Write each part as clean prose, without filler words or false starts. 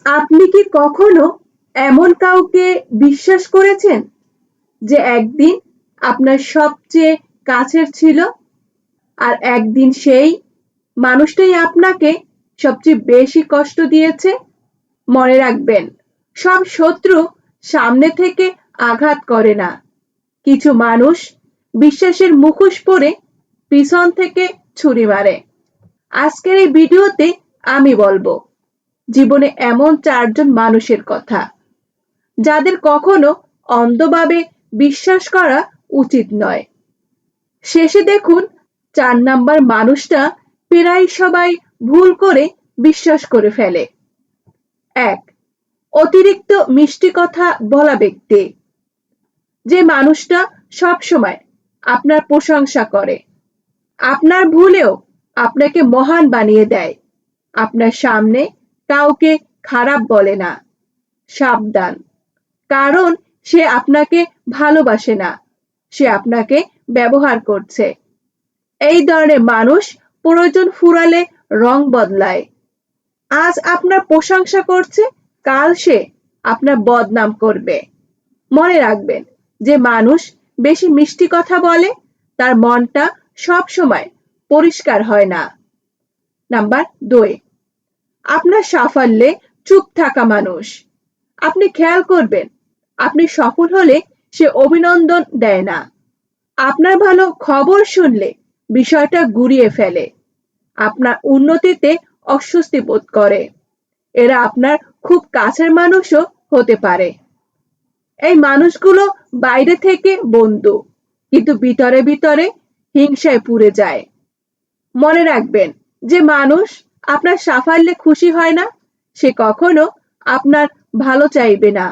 আপনি কি কখনো এমন কাউকে বিশ্বাস করেছেন যে একদিন আপনার সবচেয়ে কাছের ছিল আর একদিন সেই মানুষটাই আপনাকে সবচেয়ে বেশি কষ্ট দিয়েছে? মনে রাখবেন, সব শত্রু সামনে থেকে আঘাত করে না। কিছু মানুষ বিশ্বাসের মুখোশ পরে পিছন থেকে ছুরি মারে। আজকের এই ভিডিওতে আমি বলবো জীবনে এমন 4 জন মানুষের কথা যাদের কখনো অন্ধভাবে বিশ্বাস করা উচিত নয়। শেষে দেখুন 4 নাম্বার মানুষটা প্রায় সবাই ভুল করে বিশ্বাস করে ফেলে। 1. অতিরিক্ত মিষ্টি কথা বলা ব্যক্তি। যে মানুষটা সবসময় আপনার প্রশংসা করে, আপনার ভুলেও আপনাকে মহান বানিয়ে দেয়, আপনার সামনে কাউকে খারাপ বলে না। সাবধান, কারণ সে আপনাকে ভালোবাসে না, সে আপনাকে ব্যবহার করছে। এই ধরনের মানুষ প্রয়োজন ফুরালে রং বদলায়। আজ আপনার প্রশংসা করছে, কাল সে আপনার বদনাম করবে। মনে রাখবেন, যে মানুষ বেশি মিষ্টি কথা বলে তার মনটা সব সময় পরিষ্কার হয় না। নাম্বার 2, আপনার সাফল্যে চুপ থাকা মানুষ। আপনি খেয়াল করবেন, আপনি সফল হলে সে অভিনন্দন দেয় না, আপনার ভালো খবর শুনলে বিষয়টা ঘুরিয়ে ফেলে, আপনার উন্নতিতে অস্বস্তি বোধ করে। এরা আপনার খুব কাছের মানুষও হতে পারে। এই মানুষগুলো বাইরে থেকে বন্ধু, কিন্তু ভিতরে ভিতরে হিংসায় পুড়ে যায়। মনে রাখবেন, যে মানুষ আপনার সাফল্যে খুশি হয় না সে কখনো আপনার ভালো চাইবে না।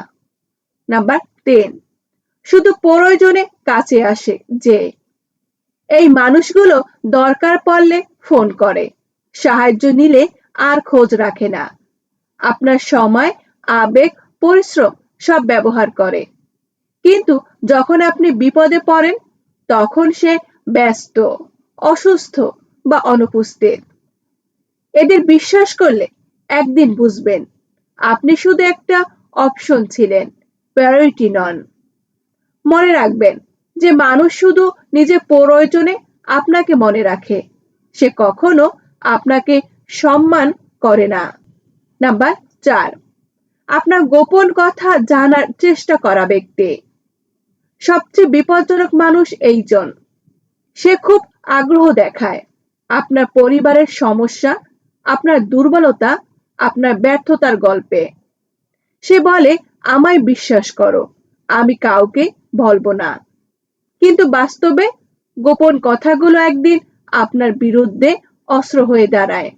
নাম্বার 3, শুধু প্রয়োজনে কাছে আসে। যে এই মানুষগুলো দরকার পড়লে ফোন করে, সাহায্য নিলে আর খোঁজ রাখে না, আপনার সময়, আবেগ, পরিশ্রম সব ব্যবহার করে, কিন্তু যখন আপনি বিপদে পড়েন তখন সে ব্যস্ত, অসুস্থ বা অনুপস্থিত। এদের বিশ্বাস করলে একদিন বুঝবেন আপনি শুধু একটা অপশন ছিলেন, প্রায়োরিটি নন। মনে রাখবেন, যে মানুষ শুধু নিজের প্রয়োজনে আপনাকে মনে রাখে সে কখনো আপনাকে সম্মান করে না। নাম্বার 4, আপনার গোপন কথা জানার চেষ্টা করা ব্যক্তি। সবচেয়ে বিপজ্জনক মানুষ এইজন। সে খুব আগ্রহ দেখায় আপনার পরিবারের সমস্যা, আপনার দুর্বলতা, আপনার ব্যর্থতার গল্পে। সে বলে, আমায় বিশ্বাস করো, আমি কাউকে বলবো না। কিন্তু বাস্তবে গোপন কথাগুলো একদিন আপনার বিরুদ্ধে অস্ত্র হয়ে দাঁড়ায়।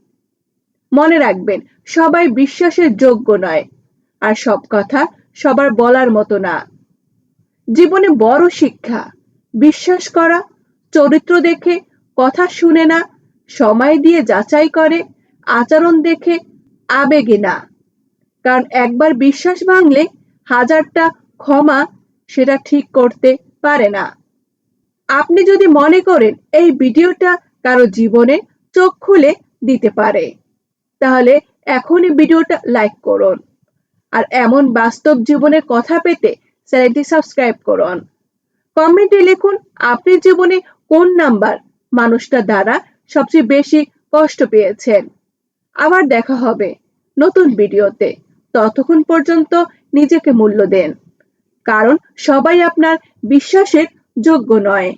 মনে রাখবেন, সবাই বিশ্বাসের যোগ্য নয়, আর সব কথা সবার বলার মতো না। জীবনে বড় শিক্ষা, বিশ্বাস করা, চরিত্র দেখে, কথা শুনে না, সময় দিয়ে যাচাই করে, আচরণ দেখে, আবেগে না। কারণ একবার বিশ্বাস ভাঙলে হাজারটা ক্ষমা সেটা ঠিক করতে পারে না। আপনি যদি মনে করেন এই ভিডিওটা কারো জীবনে চোখ খুলে দিতে পারে, তাহলে এখনই ভিডিওটা লাইক করুন। আর এমন বাস্তব জীবনের কথা পেতে চ্যানেলটি সাবস্ক্রাইব করুন। কমেন্টে লিখুন আপনি জীবনে কোন নাম্বার মানুষটা দ্বারা সবচেয়ে বেশি কষ্ট পেয়েছেন। আবার দেখা হবে নতুন ভিডিওতে। ততক্ষণ পর্যন্ত নিজেকে মূল্য দেন, কারণ সবাই আপনার বিশ্বাসের যোগ্য নয়।